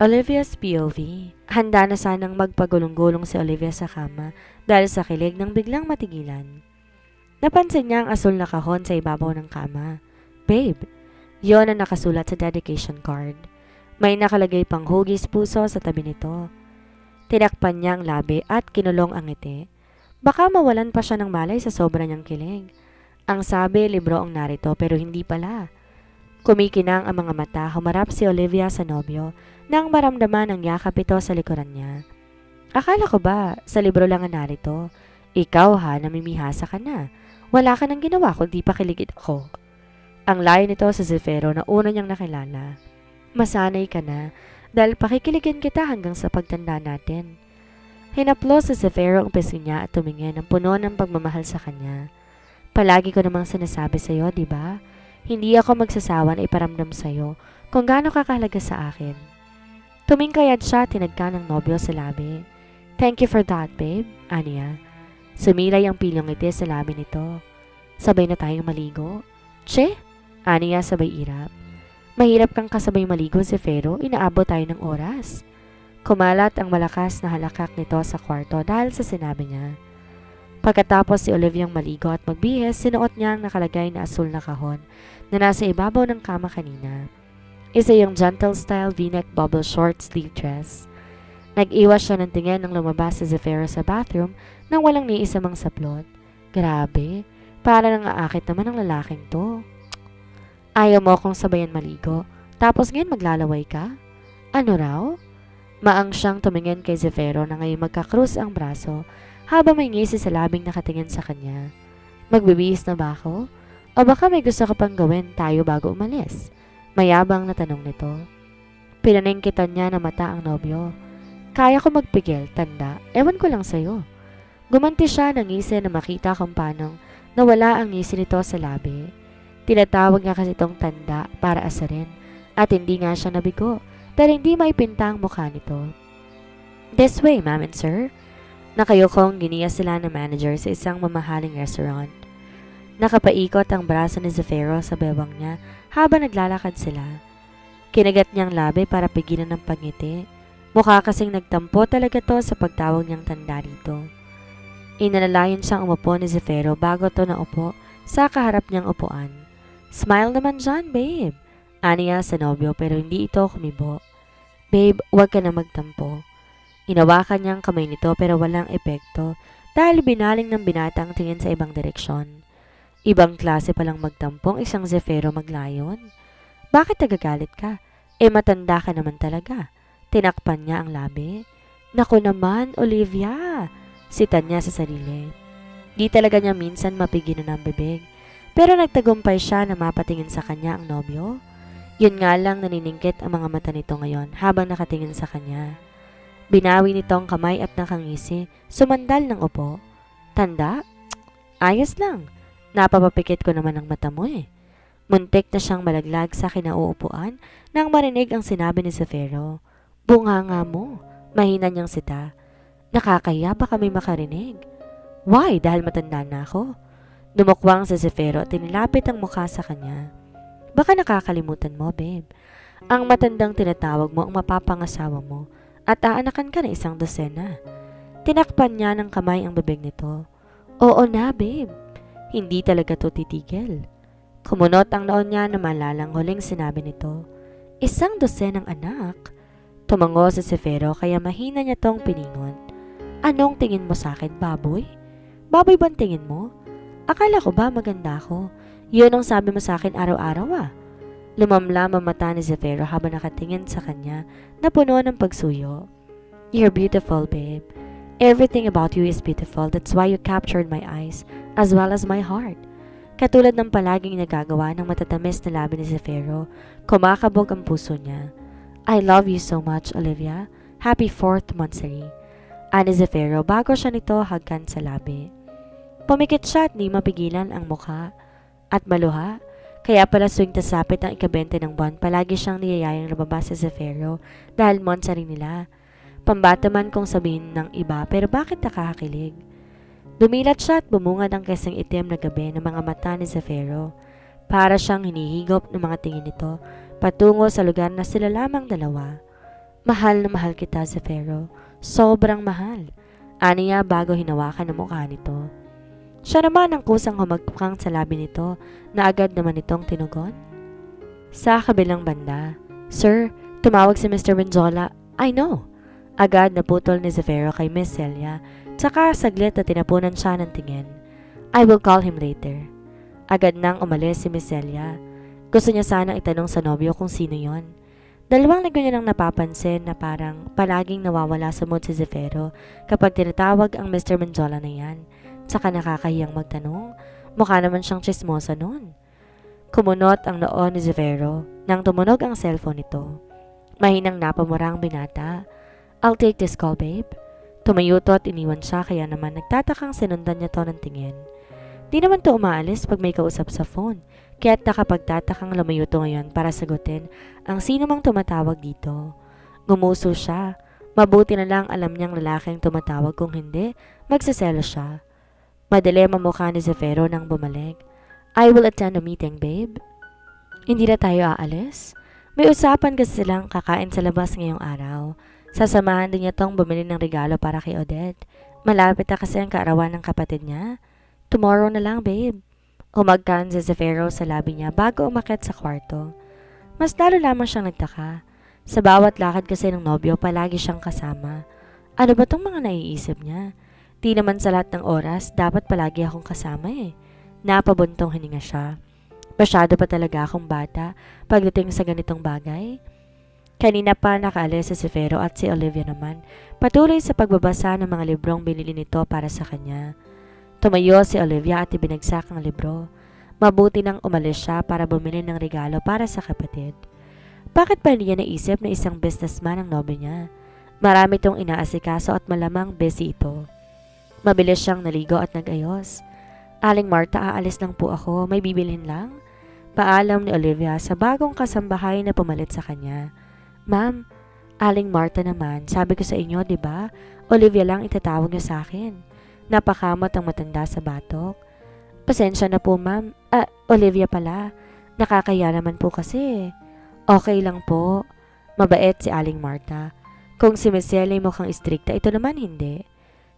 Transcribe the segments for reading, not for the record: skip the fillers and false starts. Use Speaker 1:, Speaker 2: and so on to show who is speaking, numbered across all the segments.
Speaker 1: Olivia's POV. Handa na sanang magpagulong-gulong si Olivia sa kama dahil sa kilig nang biglang matigilan. Napansin niya ang asul na kahon sa ibabaw ng kama. Babe, yon ang nakasulat sa dedication card. May nakalagay pang hugis puso sa tabi nito. Tinakpan niya ang labi at kinulong ang ngiti. Baka mawalan pa siya ng malay sa sobra niyang kilig. Ang sabi, libro ang narito pero hindi pala. Kumikinang ang mga mata, humarap si Olivia sa nobyo nang maramdaman ang yakap ito sa likuran niya. Akala ko ba, sa libro lang ang narito? Ikaw ha, namimihasa ka na. Wala ka nang ginawa kundi pakiligid ako. Ang layo nito sa Zefiro na una niyang nakilala. Masanay ka na dahil pakikiligin kita hanggang sa pagtanda natin. Hinaplos sa Zefiro ang pisngi niya at tumingin ng puno ng pagmamahal sa kanya. Palagi ko namang sinasabi sa iyo, di ba? Hindi ako magsasawa na iparamdam sa iyo kung gaano ka kahalaga sa akin. Tumingkayad siya, tinagka ng nobyo sa labi. Thank you for that, babe, aniya. Sumilay ang pilyong ngiti sa labi nito. Sabay na tayong maligo. Che, aniya sabay irap. Mahirap kang kasabay maligo, Zefiro, inaabot tayo ng oras. Kumalat ang malakas na halakak nito sa kwarto dahil sa sinabi niya. Pagkatapos si Oliviang maligo at magbihis, sinuot niya ang nakalagay na asul na kahon na nasa ibabaw ng kama kanina. Isa yung gentle style v-neck bubble short sleeve dress. Nag-iwas siya ng tingin nang lumabas si Zefiro sa bathroom nang walang niisamang saplot. Grabe, para nang aakit naman ang lalaking to. Ayaw mo akong sabayan maligo, tapos ngayon maglalaway ka? Ano raw? Maang siyang tumingin kay Zefiro na ngayon magkakrus ang braso habang may ngisi sa labing nakatingin sa kanya. Magbibihis na ba ako? O baka may gusto ka pang gawin tayo bago umalis? Mayabang na tanong nito. Pinaningkitan niya na mata ang nobyo. Kaya ko magpigil, tanda. Ewan ko lang sa'yo. Gumanti siya ng ngisi na makita kung paanong nawala ang ngisi nito sa labi. Tinatawag niya kasi itong tanda para asarin at hindi nga siya nabigo dahil hindi maipinta ang mukha nito. This way, ma'am and sir. Nakayukong giniya sila ng manager sa isang mamahaling restaurant. Nakapaikot ang braso ni Zefiro sa bewang niya habang naglalakad sila. Kinagat niyang labi para pigilan ng pagngiti. Mukha kasing nagtampo talaga to sa pagtawag niyang tanda rito. Inalalayan siyang umupo ni Zefiro bago to naupo sa kaharap niyang upuan. Smile naman dyan, babe. Aniya sa nobyo pero hindi ito kumibo. Babe, huwag ka na magtampo. Inawakan niyang kamay nito pero walang epekto dahil binaling ng binata ang tingin sa ibang direksyon. Ibang klase palang magtampong isang Zefiro maglayon. Bakit nagagalit ka? Matanda ka naman talaga. Tinakpan niya ang labi. Naku naman, Olivia! Sitan niya sa sarili. Di talaga niya minsan mapigilan ng bibig. Pero nagtagumpay siya na mapatingin sa kanya ang nobyo. Yun nga lang naniningkit ang mga mata nito ngayon habang nakatingin sa kanya. Binawi nito ang kamay at nakangisi, sumandal ng upo. Tanda? Ayos lang. Napapapikit ko naman ang mata mo eh. Muntik na siyang malaglag sa kinauupuan nang marinig ang sinabi ni Zefiro. Bunganga mo. Mahina niyang sita. Nakakahiya baka may makarinig. Why? Dahil matanda na ako. Dumukwang si Zefiro at tinilapit ang mukha sa kanya. Baka nakakalimutan mo, babe. Ang matandang tinatawag mo ang mapapangasawa mo at aanakan ka na isang dosena. Tinakpan niya ng kamay ang bibig nito. Oo na, babe. Hindi talaga to titigil. Kumunot ang noon niya na malalang huling sinabi nito. Isang dosenang anak. Tumango si Zefiro kaya mahina niya tong piningon. Anong tingin mo sa akin, baboy? Baboy bang tingin mo? Akala ko ba maganda ako? Yun ang sabi mo sa akin araw-araw ah. Lumamlam ang mata ni Zefiro habang nakatingin sa kanya na puno ng pagsuyo. You're beautiful, babe. Everything about you is beautiful. That's why you captured my eyes as well as my heart. Katulad ng palaging nagagawa ng matatamis na labi ni Zefiro, kumakabog ang puso niya. I love you so much, Olivia. Happy 4th monthsary. Ani Zefiro bago siya nito hagkan sa labi. Pumikit siya at di mapigilan ang mukha at maluha. Kaya pala swing tasapit ang ika-20 ng buwan, palagi siyang niyayayang lumabas sa Zefiro dahil monthsary nila. Pambata man kung sabihin ng iba pero bakit nakakakilig? Dumilat siya at bumungad ang kasing itim na gabi ng mga mata ni Zefiro. Para siyang hinihigop ng mga tingin nito patungo sa lugar na sila lamang dalawa. Mahal na mahal kita, Zefiro. Sobrang mahal. Ani niya bago hinawakan ang mukha nito. Siya naman ang kusang humagpukang sa labi nito na agad naman itong tinugon. Sa kabilang banda, Sir, tumawag si Mr. Menjola. I know. Agad naputol ni Zefiro kay Miss Celia, tsaka saglit na tinapunan siya ng tingin. I will call him later. Agad nang umalis si Miss Celia. Gusto niya sanang itanong sa nobyo kung sino yon. Dalawang linggo niya nang napapansin na parang palaging nawawala sa mood si Zefiro kapag tinatawag ang Mr. Menjola na yan. Tsaka nakakahiyang magtanong, mukha naman siyang chismosa noon. Kumunot ang noo ni Zefiro nang tumunog ang cellphone nito. Mahinang napamura ang binata. I'll take this call, babe. Tumayuto at iniwan siya kaya naman nagtatakang sinundan niya to ng tingin. Di naman to umaalis pag may kausap sa phone. Kaya't nakapagtatakang lumayo to ngayon para sagutin ang sino mang tumatawag dito. Gumuso siya. Mabuti na lang alam niyang lalaking tumatawag, kung hindi, magsaselo siya. Madali mamukha ni Zefiro nang bumalik. I will attend a meeting, babe. Hindi na tayo aalis? May usapan kasi silang kakain sa labas ngayong araw. Sasamahan din niya tong bumili ng regalo para kay Odette. Malapit na kasi ang kaarawan ng kapatid niya. Tomorrow na lang, babe. Umagkan si Zefiro sa labi niya bago umakyat sa kwarto. Mas lalo lamang siyang nagtaka. Sa bawat lakad kasi ng nobyo, palagi siyang kasama. Ano ba tong mga naiisip niya? Di naman sa lahat ng oras, dapat palagi akong kasama eh. Napabuntong hininga siya. Masyado pa talaga akong bata pagdating sa ganitong bagay. Kanina pa nakaalis si Zefiro at si Olivia naman, patuloy sa pagbabasa ng mga librong binili nito para sa kanya. Tumayo si Olivia at ibinagsak ang libro. Mabuti nang umalis siya para bumili ng regalo para sa kapatid. Bakit pa hindi niya naisip na isang businessman ang nobyo niya? Marami itong inaasikaso at malamang busy ito. Mabilis siyang naligo at nag-ayos. Aling Marta, aalis lang po ako, may bibilhin lang. Paalam ni Olivia sa bagong kasambahay na pumalit sa kanya. Ma'am, Aling Marta naman, sabi ko sa inyo, di ba? Olivia lang itatawag niyo sa akin. Napakamot ang matanda sa batok. Pasensya na po, ma'am. Olivia pala. Nakakaya naman po kasi. Okay lang po. Mabait si Aling Marta. Kung si Miss Celia mukhang istrikta, ito naman hindi.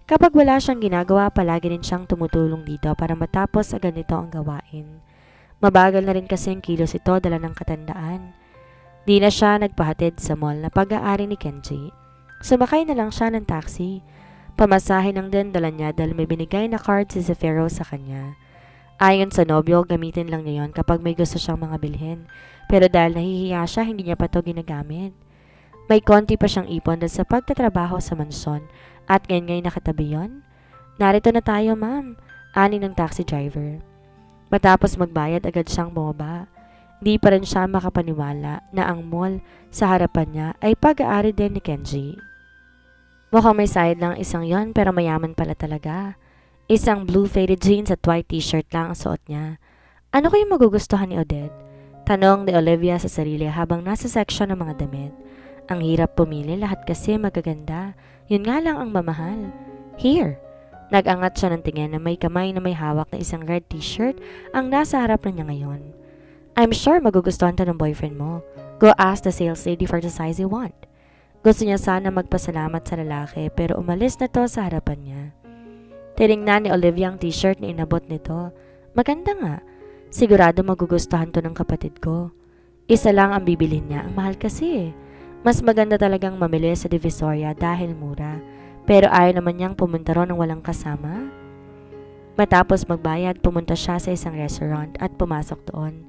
Speaker 1: Kapag wala siyang ginagawa, palagi rin siyang tumutulong dito para matapos agad nito ang gawain. Mabagal na rin kasi ang kilos ito dala ng katandaan. Di na siya nagpahatid sa mall na pag-aari ni Kenji. Sumakay na lang siya ng taxi. Pamasahe ng din dala niya dahil may binigay na card si Zefiro sa kanya. Ayon sa nobyo, gamitin lang niya yon kapag may gusto siyang mga bilhin. Pero dahil nahihiya siya, hindi niya pa ito ginagamit. May konti pa siyang ipon dahil sa pagtatrabaho sa mansyon at ngayon nakatabi yon. Narito na tayo, ma'am, ani ng taxi driver. Matapos magbayad, agad siyang bumaba. Di pa rin siya makapaniwala na ang mall sa harapan niya ay pag-aari din ni Kenji. Mukhang may side lang isang yon pero mayaman pala talaga. Isang blue faded jeans at white t-shirt lang ang suot niya. Ano kayong magugustuhan ni Odette? Tanong ni Olivia sa sarili habang nasa section ng mga damit. Ang hirap pumili, lahat kasi magaganda. Yun nga lang ang mamahal. Here. Nag-angat siya ng tingin na may kamay na may hawak na isang red t-shirt ang nasa harap na niya ngayon. I'm sure magugustuhan to ng boyfriend mo. Go ask the sales lady for the size you want. Gusto niya sana magpasalamat sa lalaki pero umalis na to sa harapan niya. Tinignan ni Olivia ang t-shirt na inabot nito. Maganda nga. Sigurado magugustuhan to ng kapatid ko. Isa lang ang bibilhin niya, ang mahal kasi. Mas maganda talagang mamili sa Divisoria dahil mura. Pero ayaw naman niyang pumunta ron ng walang kasama. Matapos magbayad, pumunta siya sa isang restaurant at pumasok doon.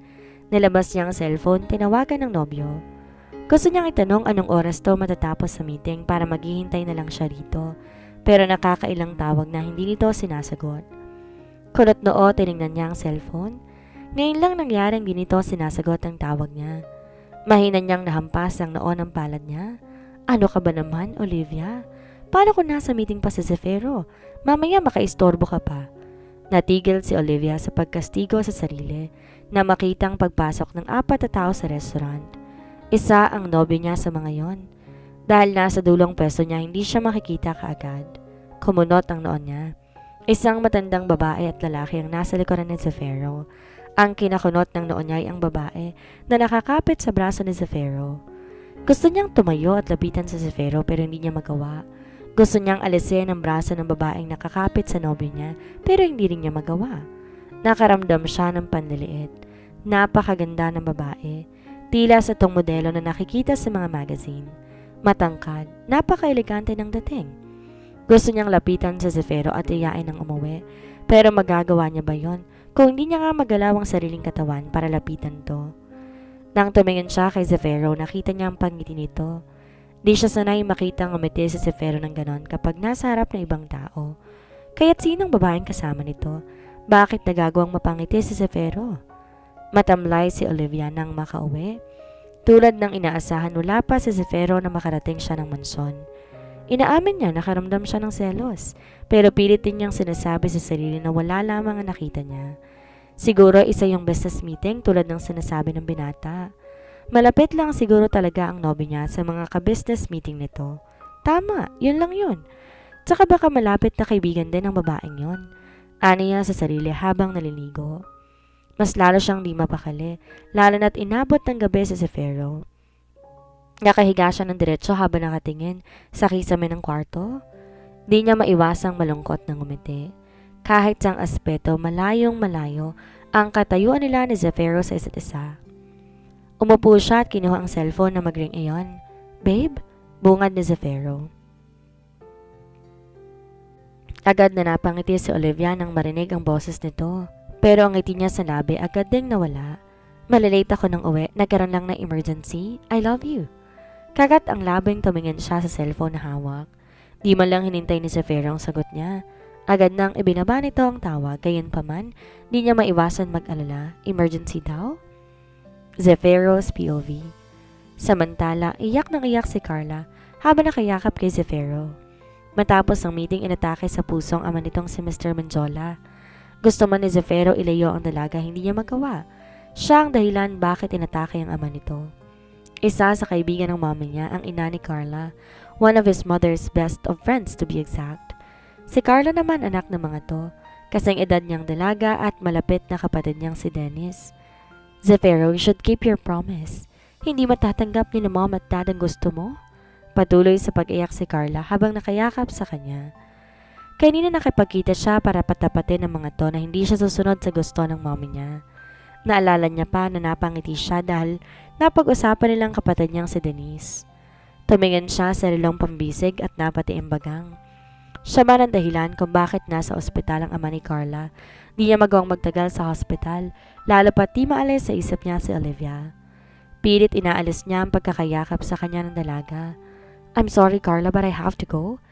Speaker 1: Nilabas niya ang cellphone, tinawagan ng nobyo. Gusto niyang itanong anong oras to matatapos sa meeting para maghihintay na lang siya rito. Pero nakakailang tawag na hindi nito sinasagot. Kulot noo, tinignan niya ang cellphone. Ngayon lang nangyaring hindi nito sinasagot ang tawag niya. Mahina niyang nahampas ang noo ng palad niya. Ano ka ba naman, Olivia? Paano kung nasa meeting pa si Zefiro? Mamaya makaistorbo ka pa. Natigil si Olivia sa pagkastigo sa sarili na makitang pagpasok ng 4 na tao sa restaurant. Isa ang nobyo niya sa mga yon. Dahil nasa dulong pwesto niya, hindi siya makikita kaagad. Kumunot ang noon niya. Isang matandang babae at lalaki ang nasa likuran ni Zefiro. Ang kinakunot ng noon niya ay ang babae na nakakapit sa braso ni Zefiro. Gusto niyang tumayo at lapitan sa Zefiro pero hindi niya magawa. Gusto niyang alisin ang braso ng babaeng nakakapit sa nobyo niya pero hindi rin niya magawa. Nakaramdam siya ng panliliit. Napakaganda ng babae. Tila sa tong modelo na nakikita sa mga magazine. Matangkad, napaka-elegante ng dating. Gusto niyang lapitan sa Zefiro at iyain ng umuwi. Pero magagawa niya ba yon kung hindi niya nga magalaw ang sariling katawan para lapitan to? Nang tumingin siya kay Zefiro, nakita niya ang pangiti nito. Di siya sanay makita ang umiti si Zefiro ng ganon kapag nasa harap ng ibang tao. Kaya't sinong babaeng kasama nito? Bakit nagagawang mapangiti si Zefiro? Matamlay si Olivia nang makauwi. Tulad ng inaasahan, wala pa si Zefiro na makarating siya ng mansyon. Inaamin niya nakaramdam siya ng selos, pero pilit din niyang sinasabi sa sarili na wala lamang ang nakita niya. Siguro isa yung business meeting tulad ng sinasabi ng binata. Malapit lang siguro talaga ang nobyo niya sa mga ka-business meeting nito. Tama, yun lang yun. Tsaka baka malapit na kaibigan din ng babaeng yun. Ani niya sa sarili habang naliligo. Mas lalo siyang di mapakali, lalo na't inabot ng gabi sa Zefiro. Nakahiga siya ng diretso habang nakatingin sa kisame ng kwarto. Di niya maiwasang malungkot ng ngumiti. Kahit sang aspeto, malayong malayo ang katayuan nila ni Zefiro sa isa't isa. Umupo siya at kinuha ang cellphone na magring iyon. Babe, bungad ni Zefiro. Agad na napangiti si Olivia nang marinig ang boses nito. Pero ang ngiti niya sa labi agad ding nawala. Malilate ako ng uwi, nagkaroon lang ng emergency. I love you. Kagat ang labing tumingin siya sa cellphone na hawak. Di man lang hinintay ni Zefiro ang sagot niya. Agad nang ibinaba nito ang tawag, gayunpaman, di niya maiwasan mag-alala. Emergency daw? Zefiro's POV. Samantala, iyak nang iyak si Carla habang nakayakap kay Zefiro. Matapos ang meeting, inatake sa pusong ama nitong si Mr. Menjola. Gusto man ni Zefiro ilayo ang dalaga, hindi niya magawa. Siya ang dahilan bakit inatake ang ama nito. Isa sa kaibigan ng mama niya, ang ina ni Carla, one of his mother's best of friends to be exact. Si Carla naman anak ng mga to, kasing edad niyang dalaga at malapit na kapatid niyang si Dennis. Zefiro, you should keep your promise. Hindi matatanggap ni na mom at dad ang gusto mo? Patuloy sa pag-iyak si Carla habang nakayakap sa kanya. Kanina nakipagkita siya para patapatin ang mga to na hindi siya susunod sa gusto ng mommy niya. Naalala niya pa na napangiti siya dahil napag-usapan nilang kapatid niyang si Denise. Tumingin siya sa relong pambisig at napatiimbagang. Siya man ang dahilan kung bakit nasa ospital ang ama ni Carla. Di niya magawang magtagal sa hospital, lalo pa di maalis sa isip niya si Olivia. Pilit inaalis niya ang pagkakayakap sa kanya ng dalaga. I'm sorry Carla, but I have to go.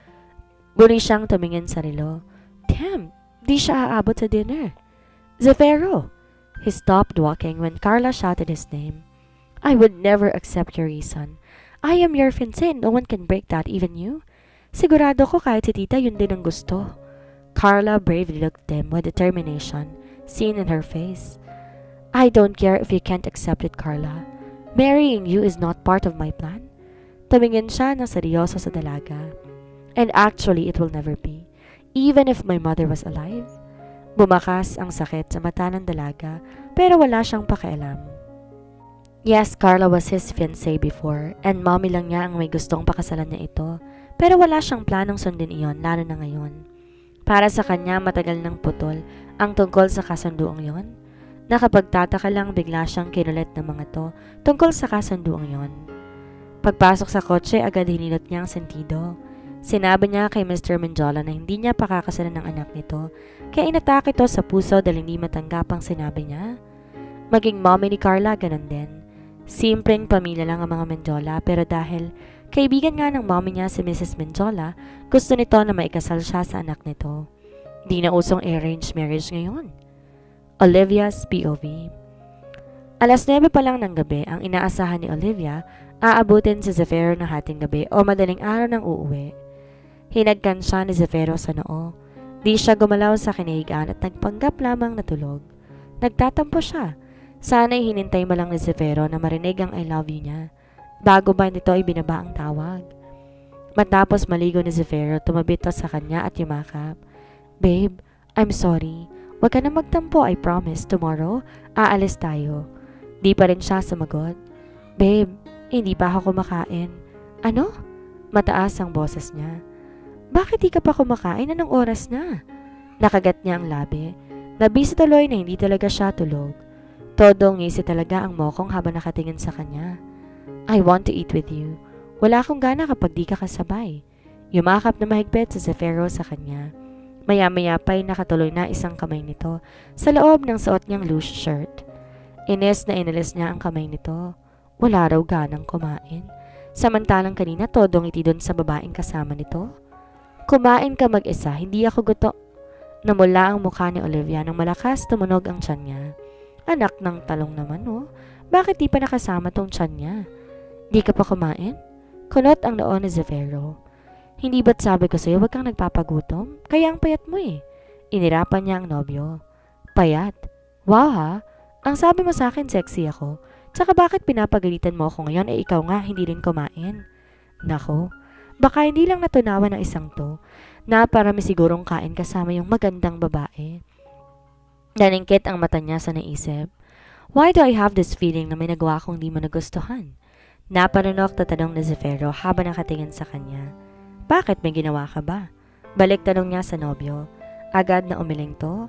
Speaker 1: Muli siyang tumingin sa relo. Damn, di siya aabot sa dinner. Zefiro! He stopped walking when Carla shouted his name. I would never accept your reason. I am your fiancé and no one can break that, even you. Sigurado ko kahit si tita yun din ang gusto. Carla bravely looked at him with determination seen in her face. I don't care if you can't accept it, Carla. Marrying you is not part of my plan. Tumingin siya ng seryoso sa dalaga. And actually, it will never be. Even if my mother was alive. Bumakas ang sakit sa mata ng dalaga pero wala siyang pakialam. Yes, Carla was his fiancé before and mommy lang niya ang may gustong pakasalan niya ito. Pero wala siyang planong sundin iyon, lalo na ngayon. Para sa kanya, matagal ng putol ang tungkol sa kasunduang yon. Nakapagtataka lang bigla siyang kinulit ng mga to tungkol sa kasunduang yon. Pagpasok sa kotse, agad hinilot niya ang sentido. Sinabi niya kay Mr. Menjola na hindi niya pakakasalan ng anak nito, kaya inatake ito sa puso dahil hindi matanggap ang sinabi niya. Maging mommy ni Carla, ganun din. Simpleng pamilya lang ang mga Menjola pero dahil kaibigan nga ng mommy niya si Mrs. Menjola, gusto nito na maikasal siya sa anak nito. Di na usong arranged marriage ngayon. Olivia's POV. Alas 9 pa lang ng gabi ang inaasahan ni Olivia, aabutin si Zefiro ng hating gabi o madaling araw ng uuwi. Hinagkan siya ni Zefiro sa noo. Di siya gumalaw sa kinahigaan at nagpanggap lamang na tulog. Nagtatampo siya. Sana'y hinintay mo lang ni Zefiro na marinig ang I love you niya. Bago ba nito ibinaba ang tawag? Matapos maligo ni Zefiro, tumabit sa kanya at yumakap. Babe, I'm sorry. Huwag ka na magtampo, I promise. Tomorrow, aalis tayo. Di pa rin siya sumagot. Babe, Hindi pa ako kumakain. Ano? Mataas ang boses niya. Bakit di ka pa kumakain? Anong oras na? Nakagat niya ang labi. Nabisi tuloy na hindi talaga siya tulog. Todo ngisi talaga ang mokong habang nakatingin sa kanya. I want to eat with you. Wala akong gana kapag di ka kasabay. Yumakap na mahigpit si Zefiro sa kanya. Maya-maya pa'y nakatuloy na isang kamay nito sa loob ng suot niyang loose shirt. Inis na inalis niya ang kamay nito. Wala raw ganang kumain. Samantalang kanina todo ngiti doon sa babaeng kasama nito. Kumain ka mag-isa, hindi ako guto. Namula ang mukha ni Olivia nang malakas tumunog ang tiyan niya. Anak ng talong naman Bakit di pa nakasama tong tiyan niya? Di ka pa kumain? Kunot ang noon ni Zefiro. Hindi ba't sabi ko sa'yo wag kang nagpapagutom? Kaya ang payat mo Inirapan niya ang nobyo. Payat? Wow ha? Ang sabi mo sa akin sexy ako. Tsaka bakit pinapagalitan mo ako ngayon ikaw nga hindi rin kumain? Nako, baka hindi lang natunawan ng isang to na parami sigurong kain kasama yung magandang babae. Naningkit ang mata niya sa naisip. Why do I have this feeling na may nagawa akong di mo nagustuhan? Napanunok na tanong ni Zefiro habang nakatingin sa kanya. Bakit may ginawa ka ba? Balik tanong niya sa nobyo. Agad na umiling to.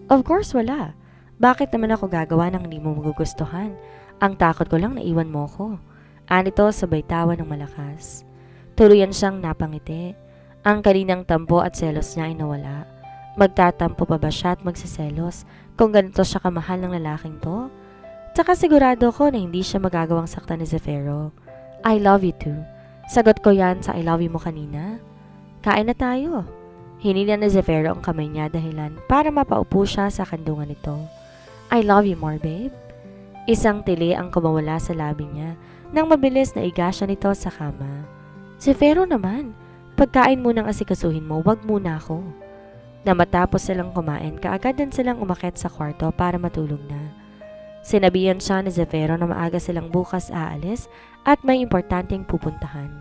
Speaker 1: Of course wala. Bakit naman ako gagawa ng hindi mo magugustuhan? Ang takot ko lang na iwan mo ko. Anito sabay tawa ng malakas. Tuluyan siyang napangiti. Ang kaninang tampo at selos niya ay nawala. Magtatampo pa ba siya at magsiselos kung ganito siya kamahal ng lalaking to? Tsaka sigurado ko na hindi siya magagawang saktan ni Zefiro. I love you too. Sagot ko yan sa I love you mo kanina. Kain na tayo. Hinila ni Zefiro ang kamay niya dahilan para mapaupo siya sa kandungan nito. I love you more, babe. Isang tili ang kumawala sa labi niya nang mabilis na iga siya nito sa kama. Zefiro naman, pagkain munang asikasuhin mo, wag muna ako. Na matapos silang kumain, kaagad din silang umakyat sa kwarto para matulog na. Sinabihan siya ni Zefiro na maaga silang bukas aalis at may importanteng pupuntahan.